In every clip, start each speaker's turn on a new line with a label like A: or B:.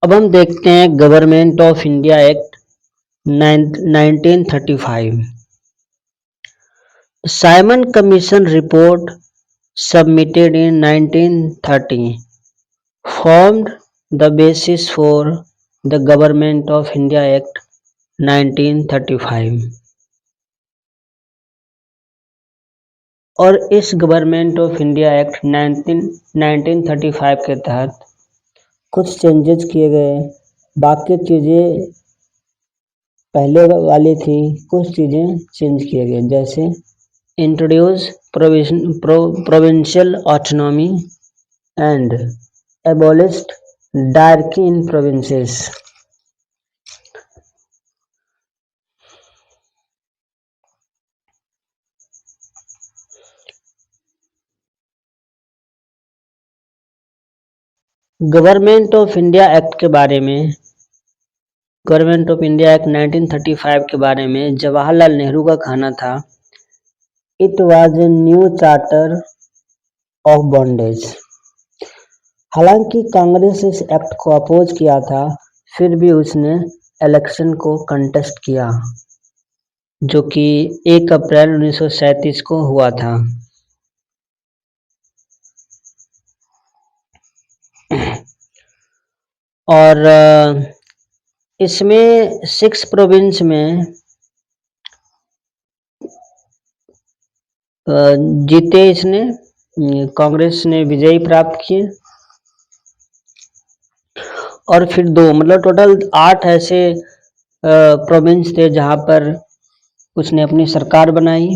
A: अब हम देखते हैं government of India act 1935। Simon commission report submitted in 1930 formed the basis for the Government of India Act 1935 और इस गवर्नमेंट ऑफ इंडिया एक्ट 1935 के तहत कुछ चेंजेस किए गए। बाकी चीज़ें पहले वाली थी, कुछ चीज़ें चेंज किए गए, जैसे introduce provincial autonomy and एबोलिश्ड dyarchy in provinces. Government of India act के बारे में, गवर्नमेंट ऑफ इंडिया एक्ट 1935 के बारे में जवाहरलाल नेहरू का कहना था, it was a new charter of bondage. हालांकि कांग्रेस इस एक्ट को अपोज किया था, फिर भी उसने इलेक्शन को कंटेस्ट किया, जो कि 1 अप्रैल 1937 को हुआ था। और इसमें 6 प्रोविंस में जीते, इसने कांग्रेस ने विजयी प्राप्त किए। और फिर 2 मतलब टोटल 8 ऐसे प्रोविंस थे जहां पर उसने अपनी सरकार बनाई।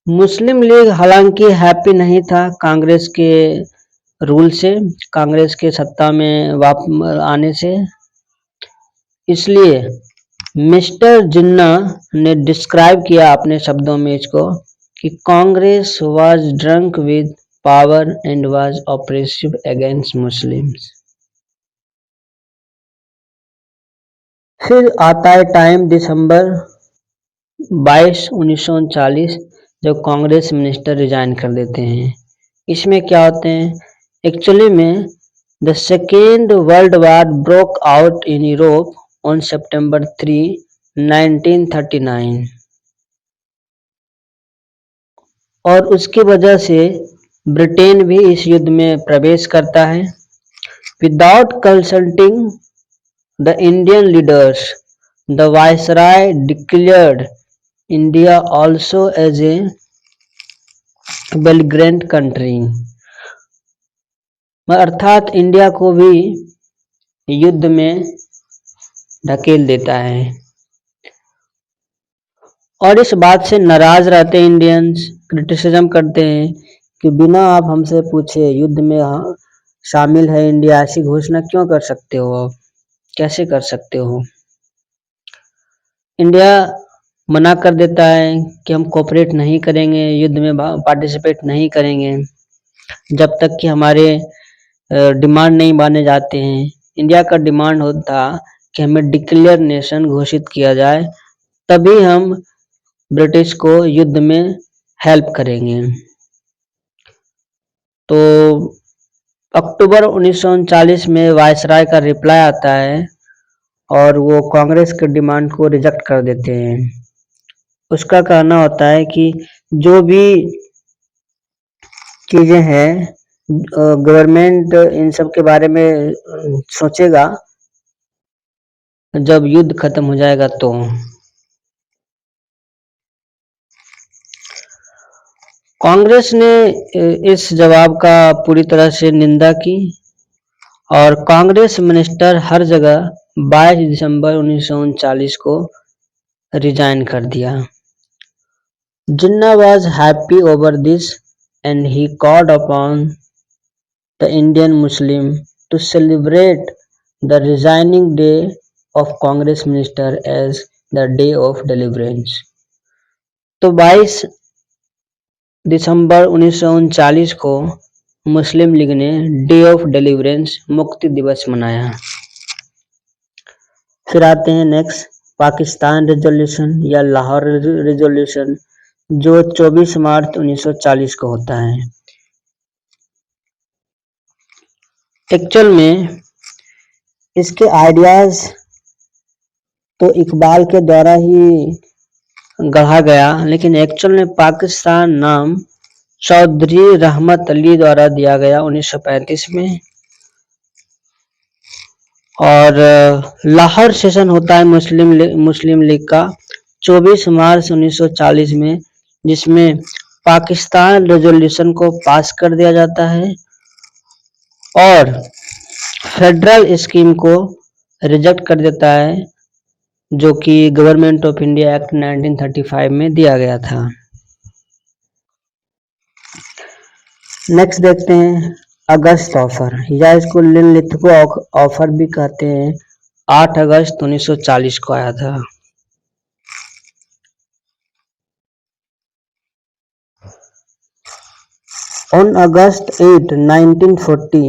A: मुस्लिम लीग हालांकि हैप्पी नहीं था कांग्रेस के रूल से, कांग्रेस के सत्ता में आने से, इसलिए मिस्टर जिन्ना ने डिस्क्राइब किया अपने शब्दों में इसको कि Congress was drunk with power and was oppressive against Muslims. फिर आता है टाइम दिसंबर 22, 1939, जब कांग्रेस मिनिस्टर रिजाइन कर देते हैं। इसमें क्या होते हैं, एक्चुअली में the second world war broke out in Europe on सितंबर 3, 1939 और उसकी वजह से ब्रिटेन भी इस युद्ध में प्रवेश करता है। Without consulting the Indian leaders, the viceroy declared India also as a belligerent country, अर्थात इंडिया को भी युद्ध में ढकेल देता है। और इस बात से नाराज रहते इंडियंस, क्रिटिसिज्म करते हैं कि बिना आप हमसे पूछे युद्ध में शामिल है इंडिया, ऐसी घोषणा क्यों कर सकते हो, आप कैसे कर सकते हो। इंडिया मना कर देता है कि हम कोऑपरेट नहीं करेंगे, युद्ध में पार्टिसिपेट नहीं करेंगे जब तक कि हमारे डिमांड नहीं माने जाते हैं। इंडिया का डिमांड होता कि हमें डिक्लेयर नेशन घोषित किया जाए, तभी हम ब्रिटिश को युद्ध में हेल्प करेंगे। तो अक्टूबर 1939 में वायसराय का रिप्लाई आता है और वो कांग्रेस के डिमांड को रिजेक्ट कर देते हैं। उसका कहना होता है कि जो भी चीजें हैं गवर्नमेंट इन सब के बारे में सोचेगा जब युद्ध खत्म हो जाएगा। तो कांग्रेस ने इस जवाब का पूरी तरह से निंदा की और कांग्रेस मिनिस्टर हर जगह 22 दिसंबर 1939 को रिजाइन कर दिया। Jinnah was happy over this and he called upon the Indian Muslim to celebrate the resigning day of Congress minister as the day of deliverance. तो 22 दिसंबर 1939 को मुस्लिम लीग ने डे ऑफ डिलीवरेंस, मुक्ति दिवस मनाया। फिर आते हैं नेक्स्ट पाकिस्तान रेजोल्यूशन या लाहौर रेजोल्यूशन, जो 24 मार्च 1940 को होता है। एक्चुअल में इसके आइडियाज तो इकबाल के द्वारा ही गढ़ा गया, लेकिन एक्चुअल में पाकिस्तान नाम चौधरी रहमत अली द्वारा दिया गया 1935 में। और लाहौर सेशन होता है मुस्लिम लीग का 24 मार्च 1940 में, जिसमें पाकिस्तान रेजोल्यूशन को पास कर दिया जाता है और फेडरल स्कीम को रिजेक्ट कर देता है, जो कि गवर्नमेंट ऑफ इंडिया एक्ट 1935 में दिया गया था। नेक्स्ट देखते हैं अगस्त ऑफर, या इसको लिनलिथगो ऑफर भी कहते हैं। 8 अगस्त 1940 को आया था। On August 8, 1940,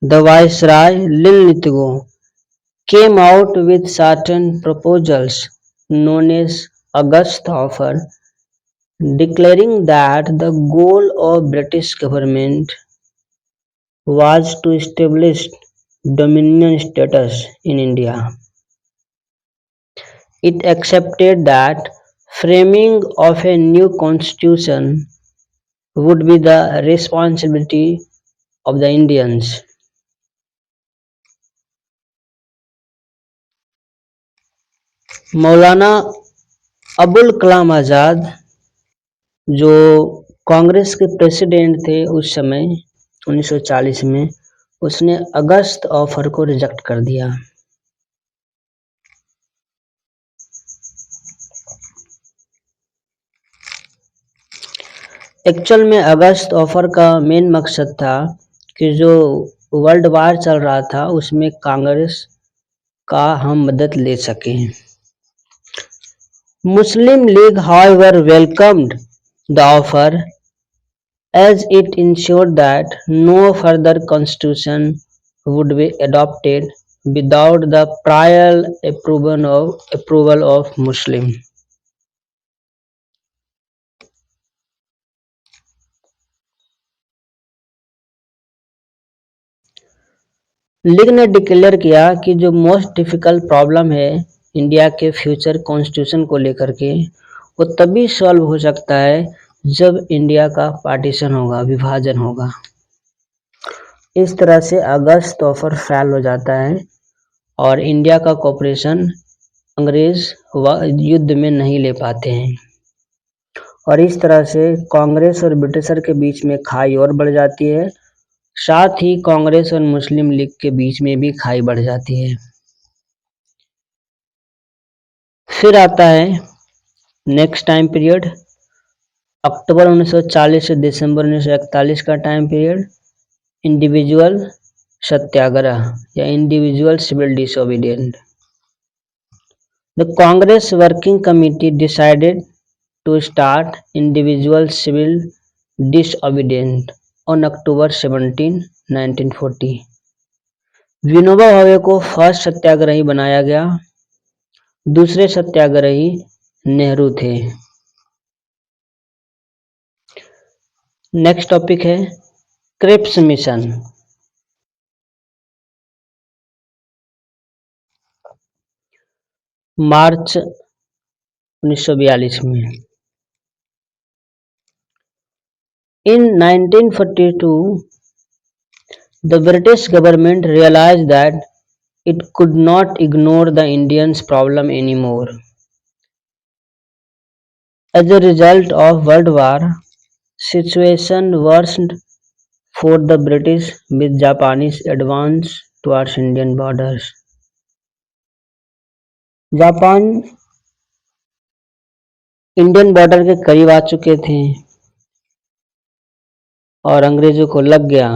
A: the Viceroy Linlithgow came out with certain proposals known as August Offer, declaring that the goal of British government was to establish dominion status in India. It accepted that framing of a new constitution would be the responsibility of the Indians. Maulana Abul Kalam Azad, जो कांग्रेस के president थे उस समय 1940 में, उसने अगस्त offer को reject कर दिया। एक्चुअल में अगस्त ऑफर का मेन मकसद था कि जो वर्ल्ड वार चल रहा था उसमें कांग्रेस का हम मदद ले सकें। Muslim League, however, welcomed the offer as it ensured that no further constitution would be adopted without the prior approval of Muslim. League ने डिक्लेयर किया कि जो मोस्ट डिफिकल्ट प्रॉब्लम है इंडिया के फ्यूचर कॉन्स्टिट्यूशन को लेकर के, वो तभी सॉल्व हो सकता है जब इंडिया का पार्टीशन होगा, विभाजन होगा। इस तरह से अगस्त ऑफर फेल हो जाता है और इंडिया का कॉपरेशन अंग्रेज युद्ध में नहीं ले पाते हैं, और इस तरह से कांग्रेस और ब्रिटिशर के बीच में खाई और बढ़ जाती है। साथ ही कांग्रेस और मुस्लिम लीग के बीच में भी खाई बढ़ जाती है। फिर आता है नेक्स्ट टाइम पीरियड, अक्टूबर 1940 से दिसंबर 1941 का टाइम पीरियड, इंडिविजुअल सत्याग्रह या individual civil disobedient. The Congress working committee decided to start individual civil disobedient on October 17, 1940। Vinoba Bhave को फर्स्ट सत्याग्रही बनाया गया, दूसरे सत्याग्रही नेहरू थे। नेक्स्ट टॉपिक है क्रिप्स मिशन। मार्च 1942 में। In 1942, the British government realized that it could not ignore the Indians' problem anymore. As a result of World War, situation worsened for the British with Japanese advance towards Indian borders. Japan Indian border के करीब आ चुके थे और अंग्रेजों को लग गया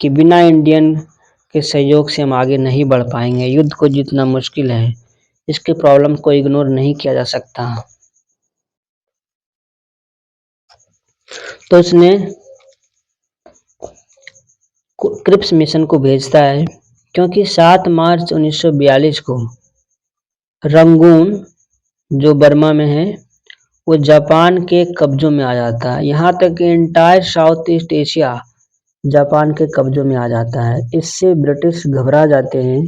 A: कि बिना इंडियन के सहयोग से हम आगे नहीं बढ़ पाएंगे, युद्ध को जीतना मुश्किल है, इसके प्रॉब्लम को इग्नोर नहीं किया जा सकता। तो उसने क्रिप्स मिशन को भेजता है, क्योंकि 7 मार्च 1942 को रंगून जो बर्मा में है वो जापान के कब्जों में आ जाता है। यहाँ तक कि entire south east Asia Japan के कब्जों में आ जाता है। इससे ब्रिटिश घबरा जाते हैं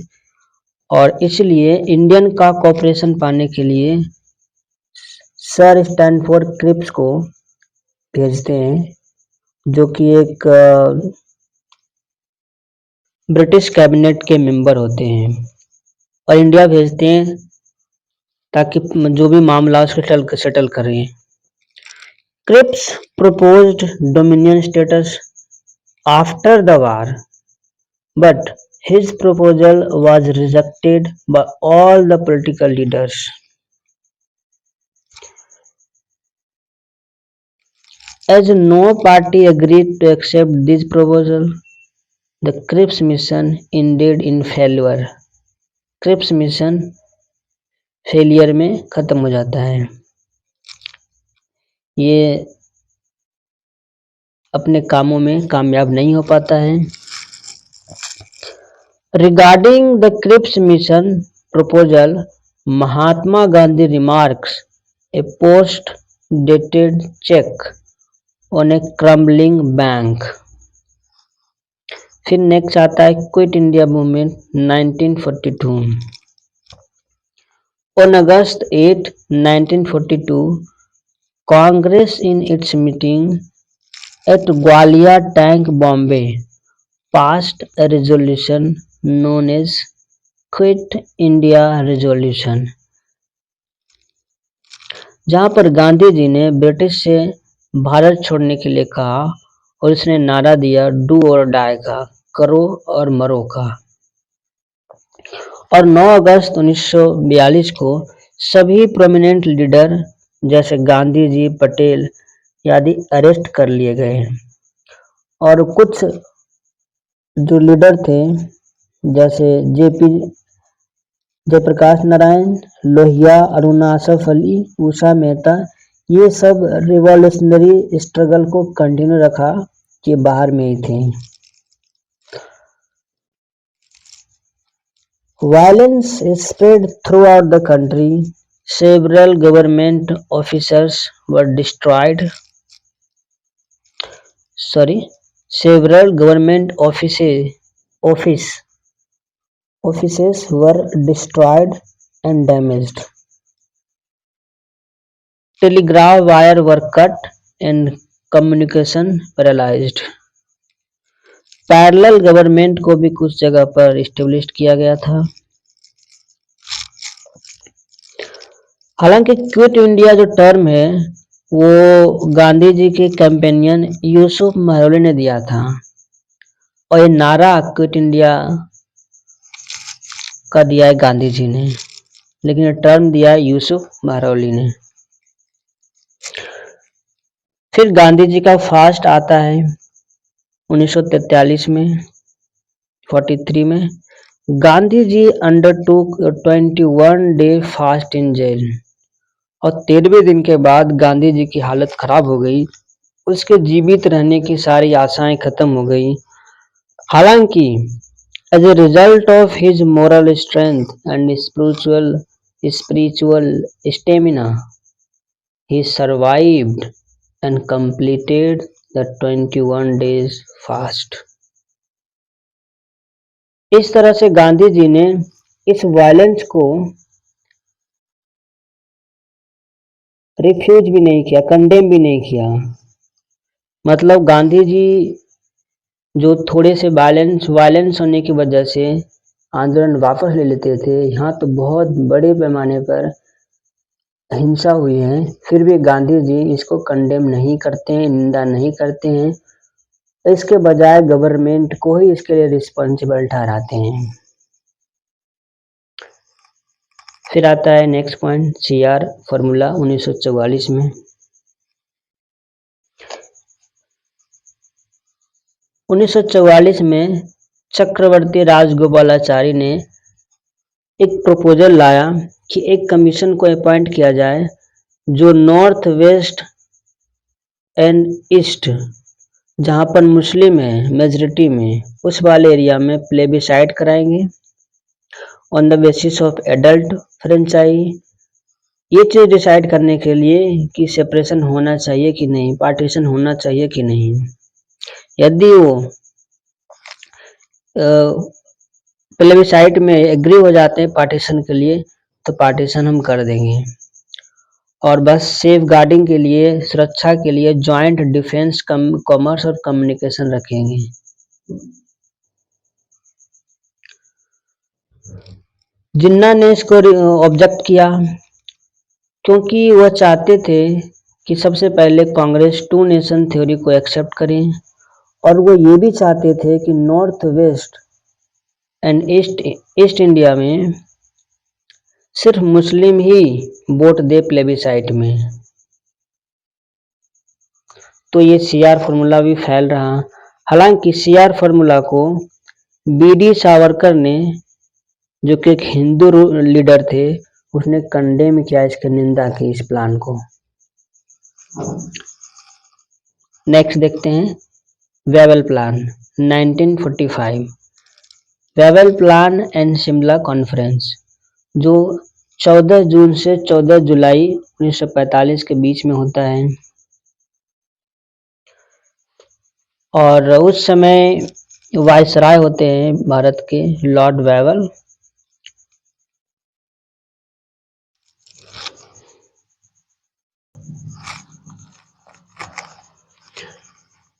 A: और इसलिए इंडियन का कॉपरेशन पाने के लिए सर स्टैनफोर्ड क्रिप्स को भेजते हैं, जो कि एक ब्रिटिश कैबिनेट के मेंबर होते हैं, और इंडिया भेजते हैं ताकि जो भी मामला उसको सेटल करें। Cripps proposed dominion status after the war, but his proposal was rejected by all the political leaders. As no party agreed to accept this proposal, the Cripps mission ended in failure. Cripps mission failure में खत्म हो जाता है। ये अपने कामों में कामयाब नहीं हो पाता है। Regarding the Cripps mission proposal, Mahatma Gandhi remarks a post-dated check on a crumbling bank। फिर नेक्स्ट आता है quit India movement 1942। On August 8, 1942, Congress in its meeting at Gwalior Tank, Bombay, passed a resolution known as Quit India Resolution, जहां पर गांधी जी ने British से भारत छोड़ने के लिए कहा और इसने नारा दिया डू और डाई का, करो और मरो का। और 9 अगस्त 1942 को सभी प्रोमिनेंट लीडर जैसे गांधी जी, पटेल आदि अरेस्ट कर लिए गए, और कुछ जो लीडर थे जैसे जेपी जयप्रकाश नारायण, लोहिया, अरुणा आसफ अली, उषा मेहता, ये सब रिवॉल्यूशनरी स्ट्रगल को कंटिन्यू रखा कि बाहर में ही थे। Violence spread throughout the country. Several government officers were destroyed. Several government offices were destroyed and damaged. Telegraph wire were cut and communication paralyzed. Parallel government को भी कुछ जगह पर इस्टेब्लिश किया गया था। हालांकि क्विट इंडिया जो टर्म है वो गांधी जी के कैंपेनियन यूसुफ महरौली ने दिया था, और ये नारा क्विट इंडिया का दिया है गांधी जी ने, लेकिन ये टर्म दिया है यूसुफ महरौली ने। फिर गांधी जी का फास्ट आता है 1943 में, 43 में Gandhi ji अंडरटूक 21 day fast in jail, और 13वें दिन के बाद गांधी जी की हालत खराब हो गई, उसके जीवित रहने की सारी आशाएं खत्म हो गई। हालांकि as a result of his moral strength and spiritual stamina he survived and completed the 21 days fast. इस तरह से गांधी जी ने इस वायलेंस को रिफ्यूज भी नहीं किया, कंडेम भी नहीं किया। मतलब गांधी जी जो थोड़े से वायलेंस होने की वजह से आंदोलन वापस ले लेते थे, यहाँ तो बहुत बड़े पैमाने पर हिंसा हुई है, फिर भी गांधी जी इसको कंडेम नहीं करते हैं, निंदा नहीं करते हैं, इसके बजाय गवर्नमेंट को ही इसके लिए रिस्पॉन्सिबल ठहराते हैं। फिर आता है नेक्स्ट पॉइंट CR फॉर्मूला 1944 में। 1944 में चक्रवर्ती राजगोपालाचारी ने एक प्रपोजल लाया कि एक कमीशन को अपॉइंट किया जाए जो नॉर्थ वेस्ट एंड ईस्ट, जहां पर मुस्लिम है मेजॉरिटी में, उस वाले एरिया में प्लेबिसाइड कराएंगे on the basis of adult franchise. ये चीज डिसाइड करने के लिए कि सेपरेशन होना चाहिए कि नहीं, पार्टीशन होना चाहिए कि नहीं। यदि वो प्लेबिसाइट में एग्री हो जाते हैं पार्टीशन के लिए, तो पार्टीशन हम कर देंगे। और बस सेफ गार्डिंग के लिए, सुरक्षा के लिए जॉइंट डिफेंस, कॉमर्स और कम्युनिकेशन रखेंगे। जिन्ना ने इसको ऑब्जेक्ट किया, क्योंकि वह चाहते थे कि सबसे पहले कांग्रेस टू नेशन थ्योरी को एक्सेप्ट करें, और वो ये भी चाहते थे कि north west and east India में सिर्फ मुस्लिम ही वोट दे प्लेबिसाइट में। तो ये सीआर फार्मूला भी फैल रहा। हालांकि सीआर फार्मूला को बीडी सावरकर ने, जो कि एक हिंदू लीडर थे, उसने कंडेम किया, इसकी निंदा की इस प्लान को। नेक्स्ट देखते हैं Wavell plan 1945। Wavell plan and Shimla conference, जो 14 जून से 14 जुलाई 1945 के बीच में होता है। और उस समय वायसराय होते हैं भारत के लॉर्ड वेवल।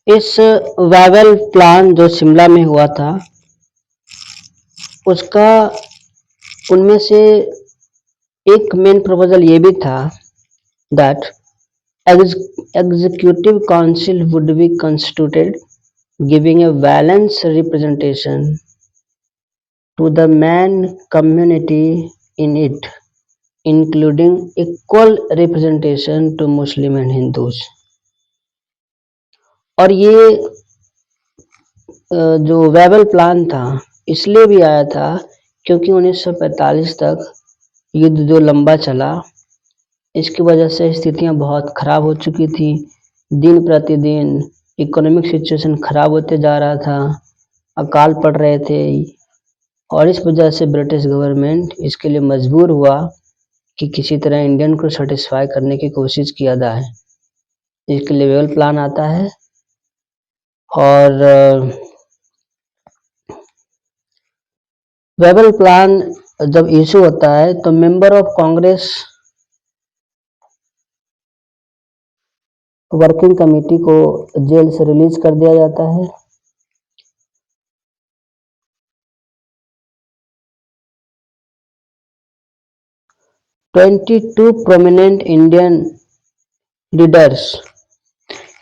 A: इस वेवल प्लान जो शिमला में हुआ था, उसका उनमें से एक मेन प्रपोजल ये भी था that executive council would be constituted giving a balanced representation to the man community in it, including equal representation to Muslim and Hindus। और ये जो वेवल प्लान था इसलिए भी आया था क्योंकि 1945 तक युद्ध जो लंबा चला, इसकी वजह से स्थितियां बहुत खराब हो चुकी थी। दिन प्रतिदिन इकोनॉमिक सिचुएशन खराब होते जा रहा था, अकाल पड़ रहे थे, और इस वजह से ब्रिटिश गवर्नमेंट इसके लिए मजबूर हुआ कि किसी तरह इंडियन को सेटिस्फाई करने की कोशिश किया जाए। इसके लिए वेवल प्लान आता है। और वेवल प्लान जब इशू होता है तो member of Congress working committee को जेल से रिलीज कर दिया जाता है। Twenty two prominent Indian leaders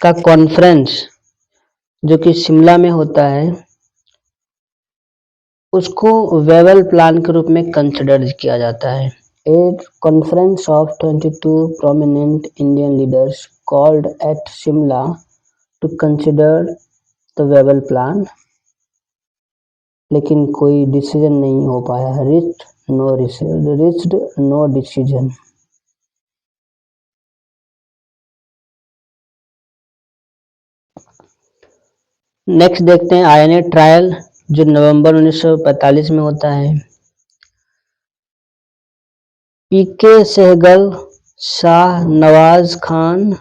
A: का कॉन्फ्रेंस जो कि शिमला में होता है, उसको वेवल प्लान के रूप में कंसिडर किया जाता है। एक conference of 22 prominent Indian leaders called at Shimla to consider the Wavell plan, लेकिन कोई डिसीजन नहीं हो पाया। Reached know decision. नेक्स्ट देखते हैं आईएनए ट्रायल जो नवंबर 1945 में होता है। पीके सहगल, शाह नवाज खान,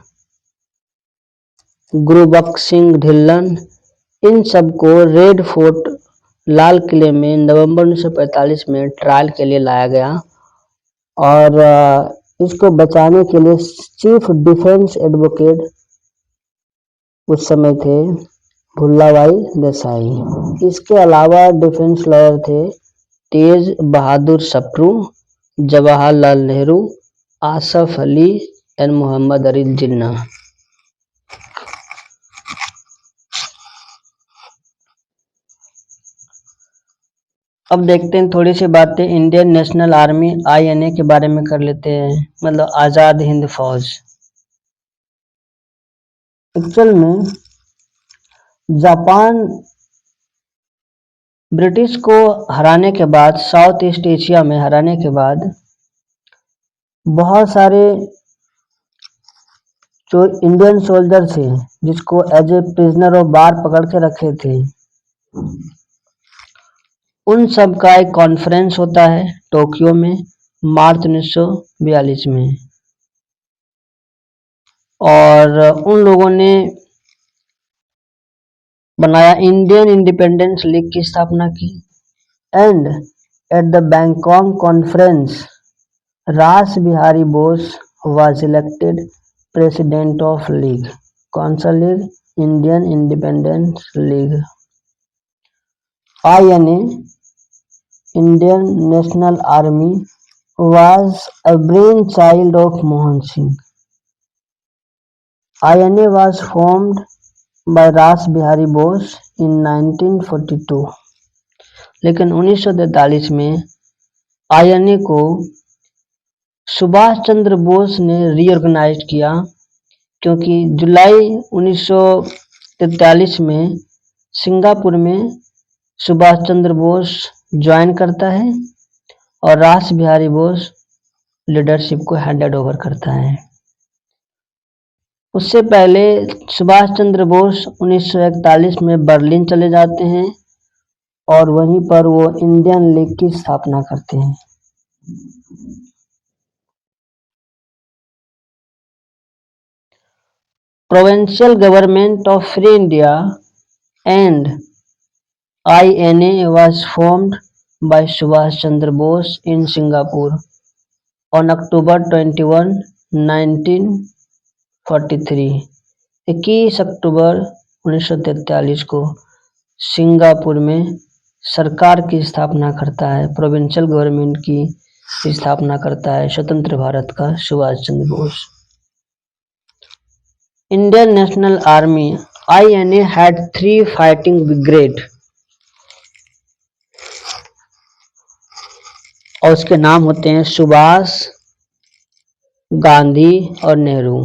A: गुरबख्श सिंह ढिल्लन, इन सबको रेड फोर्ट लाल किले में नवंबर 1945 में ट्रायल के लिए लाया गया। और इसको बचाने के लिए चीफ डिफेंस एडवोकेट उस समय थे भुल्लाभाई देसाई। इसके अलावा डिफेंस लॉयर थे तेज बहादुर सप्रू, जवाहरलाल नेहरू, आसफ अली एंड मोहम्मद अली जिन्ना। अब देखते हैं थोड़ी सी बातें इंडियन नेशनल आर्मी आईएनए के बारे में कर लेते हैं, मतलब आजाद हिंद फौज। एक्चुअल में जापान ब्रिटिश को हराने के बाद, साउथ ईस्ट एशिया में हराने के बाद, बहुत सारे जो इंडियन सोल्जर थे जिसको as a prisoner of war पकड़ के रखे थे, उन सब का एक कॉन्फ्रेंस होता है टोक्यो में मार्च 1942 में। और उन लोगों ने बनाया इंडियन इंडिपेंडेंस लीग की स्थापना की। And at the Bangkok conference, Ras Bihari Bose was elected president of League. कौन सा league? Indian independence league, INA, Indian National Army, was a brainchild of Mohan Singh. INA was formed by Ras Bihari Bose in 1942, लेकिन 1943 में INA को सुभाष चंद्र बोस ने reorganise किया, क्योंकि जुलाई 1943 में Singapore में सुभाष चंद्र बोस ज्वाइन करता है और रास बिहारी बोस लीडरशिप को हैंडेड ओवर करता है। उससे पहले सुभाष चंद्र बोस 1941 में बर्लिन चले जाते हैं और वहीं पर वो इंडियन लीग की स्थापना करते हैं। Provincial Government of Free India and INA was formed by Subhash Chandra Bose in Singapore on October 21, 1943। 21 अक्टूबर 1943 को सिंगापुर में सरकार की स्थापना करता है, प्रोविंशियल गवर्नमेंट की स्थापना करता है स्वतंत्र भारत का Subhash Chandra Bose. Indian National Army INA had 3 fighting brigade और उसके नाम होते हैं सुभाष, गांधी और Nehru.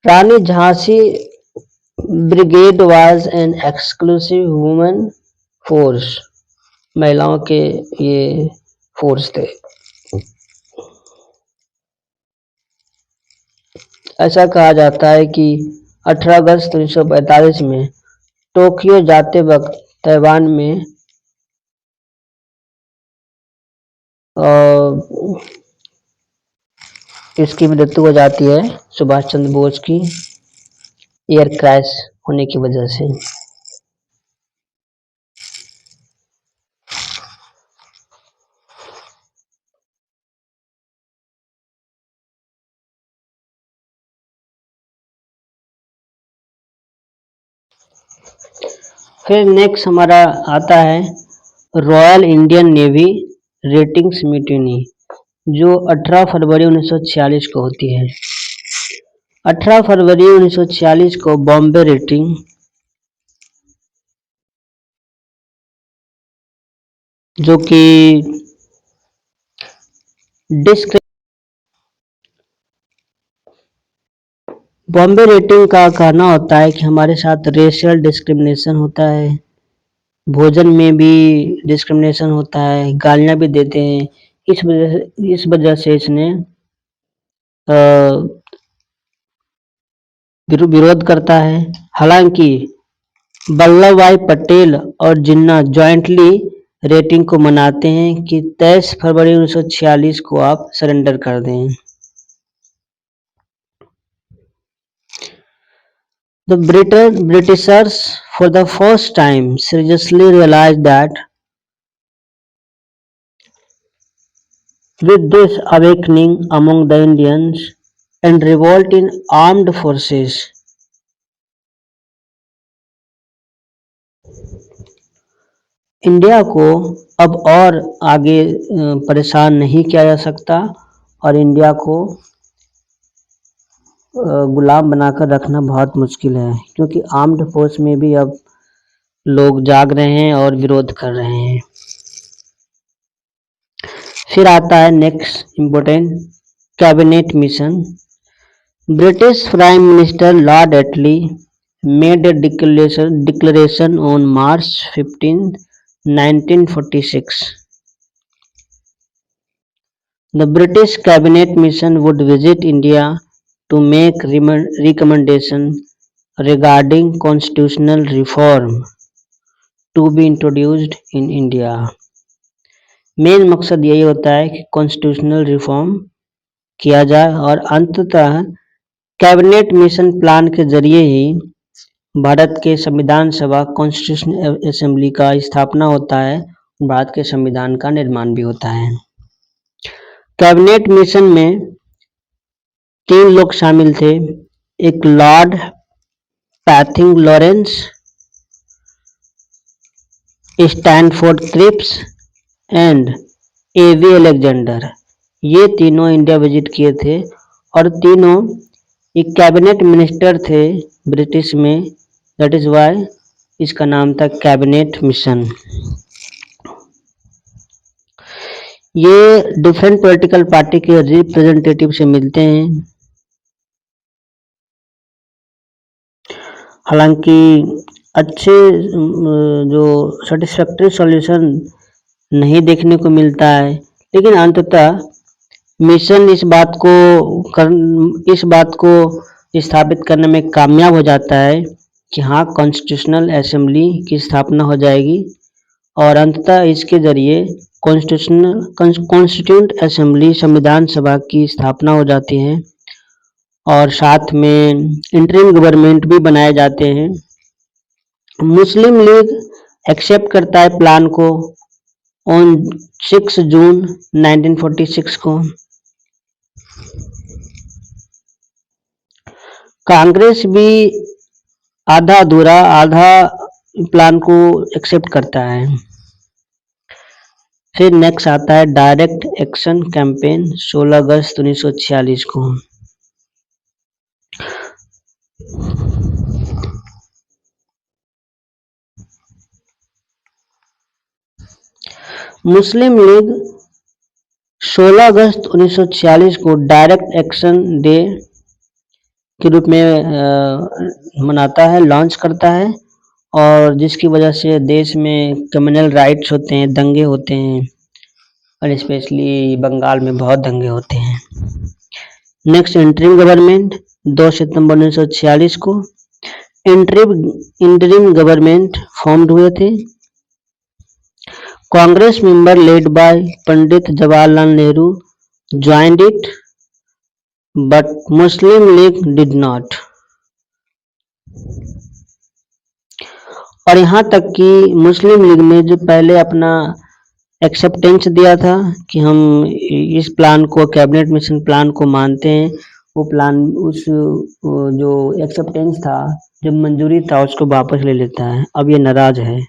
A: Rani Jhansi brigade was an exclusive women force, महिलाओं के ये फोर्स थे। ऐसा कहा जाता है कि 18 अगस्त 1945 में टोक्यो जाते वक्त ताइवान में इसकी मृत्यु हो जाती है सुभाष चंद्र बोस की एयर क्रैश होने की वजह से। फिर नेक्स्ट हमारा आता है royal Indian navy ratings mutiny, जो 18 फरवरी 1946 को होती है। 18 फरवरी 1946 को बॉम्बे रेटिंग जो कि बॉम्बे रेटिंग का कहना होता है कि हमारे साथ रेशियल डिस्क्रिमिनेशन होता है, भोजन में भी डिस्क्रिमिनेशन होता है, गालियां भी देते हैं। इस वजह से इसने विरोध करता है। हालांकि वल्लभ भाई पटेल और जिन्ना जॉइंटली रेटिंग को मनाते हैं कि 23 फरवरी 1946 को आप सरेंडर कर दें। The Britishers for the first time seriously realized that with this awakening among the Indians and revolt in armed forces, India को अब और आगे परेशान नहीं किया जा सकता और इंडिया को गुलाम बनाकर रखना बहुत मुश्किल है, क्योंकि आर्म्ड फोर्स में भी अब लोग जाग रहे हैं और विरोध कर रहे हैं। फिर आता है next important cabinet mission. British prime minister Lord Attlee made a declaration on March 15, 1946। The British cabinet mission would visit India to make recommendation regarding constitutional reform to be introduced in India। Main मकसद यही होता है कि constitutional reform किया जाए और अंततः cabinet mission plan के जरिए ही भारत के संविधान सभा कॉन्स्टिट्यूशनल असेंबली का स्थापना होता है, भारत के संविधान का निर्माण भी होता है। कैबिनेट मिशन में 3 लोग शामिल थे, एक Lord Pethick Lawrence, Stafford Cripps and AV Alexander. ये तीनों इंडिया विजिट किए थे और तीनों एक कैबिनेट मिनिस्टर थे ब्रिटिश में, दैट इज वाई इसका नाम था कैबिनेट मिशन। ये डिफरेंट पॉलिटिकल पार्टी के रिप्रेजेंटेटिव से मिलते हैं। हालांकि अच्छे जो सेटिस्फैक्टरी सॉल्यूशन नहीं देखने को मिलता है, लेकिन अंततः मिशन इस बात को स्थापित करने में कामयाब हो जाता है कि हाँ, कॉन्स्टिट्यूशनल असेंबली की स्थापना हो जाएगी और अंततः इसके जरिए कॉन्स्टिट्यूंट असेंबली संविधान सभा की स्थापना हो जाती है और साथ में इंटरिम गवर्नमेंट भी बनाए जाते हैं। मुस्लिम लीग एक्सेप्ट करता है प्लान को ऑन 6 जून 1946 को। कांग्रेस भी आधा अधूरा आधा प्लान को एक्सेप्ट करता है। फिर नेक्स्ट आता है डायरेक्ट एक्शन कैंपेन 16 अगस्त 1946 को। मुस्लिम लीग 16 अगस्त 1946 को डायरेक्ट एक्शन डे के रूप में मनाता है, लॉन्च करता है और जिसकी वजह से देश में कम्युनल राइट्स होते हैं, दंगे होते हैं और स्पेशली बंगाल में बहुत दंगे होते हैं। नेक्स्ट इंटरिम गवर्नमेंट 2 सितंबर 1946 को इंटरिम गवर्नमेंट फॉर्म्ड हुए थे। Congress member led by Pandit Jawaharlal Nehru joined it but Muslim league did not. और यहाँ तक कि मुस्लिम लीग ने जो पहले अपना एक्सेप्टेंस दिया था कि हम इस प्लान को, कैबिनेट मिशन प्लान को मानते हैं, वो प्लान जो एक्सेप्टेंस था, जो मंजूरी था, उसको वापस ले लेता है। अब ये नाराज है।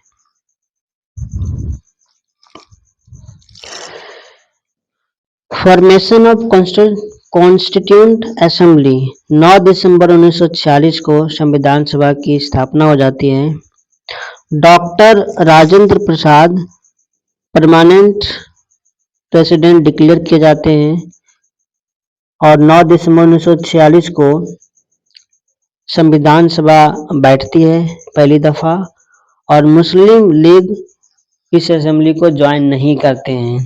A: फॉर्मेशन ऑफ कॉन्स्टिट्यूंट असेंबली 9 दिसंबर 1946 को संविधान सभा की स्थापना हो जाती है। Doctor Rajendra Prasad permanent president declare किए जाते हैं और 9 दिसंबर 1946 को संविधान सभा बैठती है पहली दफा और मुस्लिम लीग इस असेंबली को ज्वाइन नहीं करते हैं।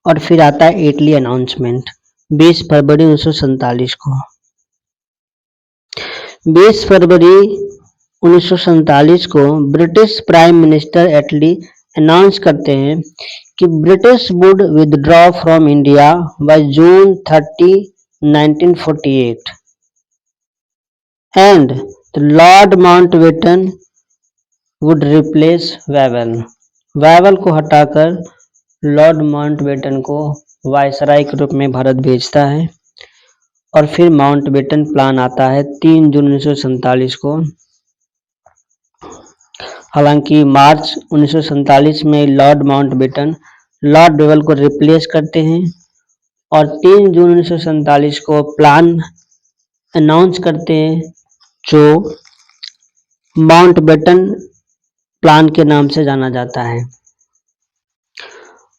A: और फिर आता है इटली अनाउंसमेंट 20 फरवरी 1947 को। 20 फरवरी 1947 को ब्रिटिश प्राइम मिनिस्टर एटली अनाउंस करते हैं कि British would withdraw from India by June 30, 1948 and Lord Mountbatten would replace Wavell को हटाकर लॉर्ड माउंटबेटन को वायसराय के रूप में भारत भेजता है। और फिर माउंटबेटन प्लान आता है 3 जून 1947 को। हालांकि मार्च 1947 में लॉर्ड माउंटबेटन लॉर्ड वेवल को रिप्लेस करते हैं और 3 जून 1947 को प्लान अनाउंस करते हैं जो माउंटबेटन प्लान के नाम से जाना जाता है।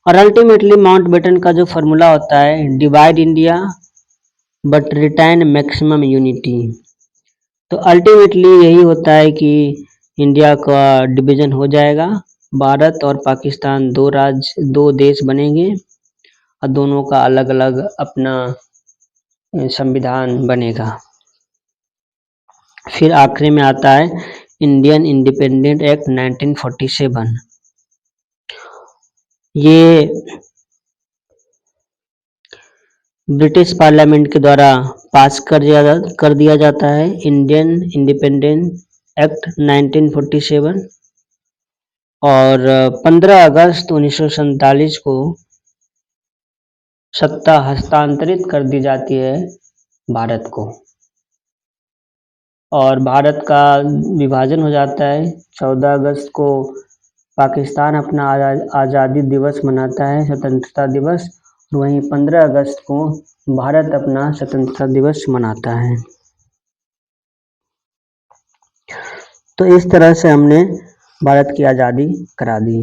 A: और अल्टीमेटली माउंटबेटन का जो फॉर्मूला होता है, divide India but retain maximum unity, तो अल्टीमेटली यही होता है कि इंडिया का डिवीजन हो जाएगा, भारत और पाकिस्तान दो देश बनेंगे और दोनों का अलग अलग अपना संविधान बनेगा। फिर आखिरी में आता है Indian independent act 1947। British parliament के द्वारा पास कर दिया जाता है इंडियन इंडिपेंडेंस एक्ट 1947 और 15 अगस्त 1947 को सत्ता हस्तांतरित कर दी जाती है भारत को और भारत का विभाजन हो जाता है। 14 अगस्त को पाकिस्तान अपना आज़ादी दिवस मनाता है, स्वतंत्रता दिवस। वहीं 15 अगस्त को भारत अपना स्वतंत्रता दिवस मनाता है। तो इस तरह से हमने भारत की आज़ादी करा दी।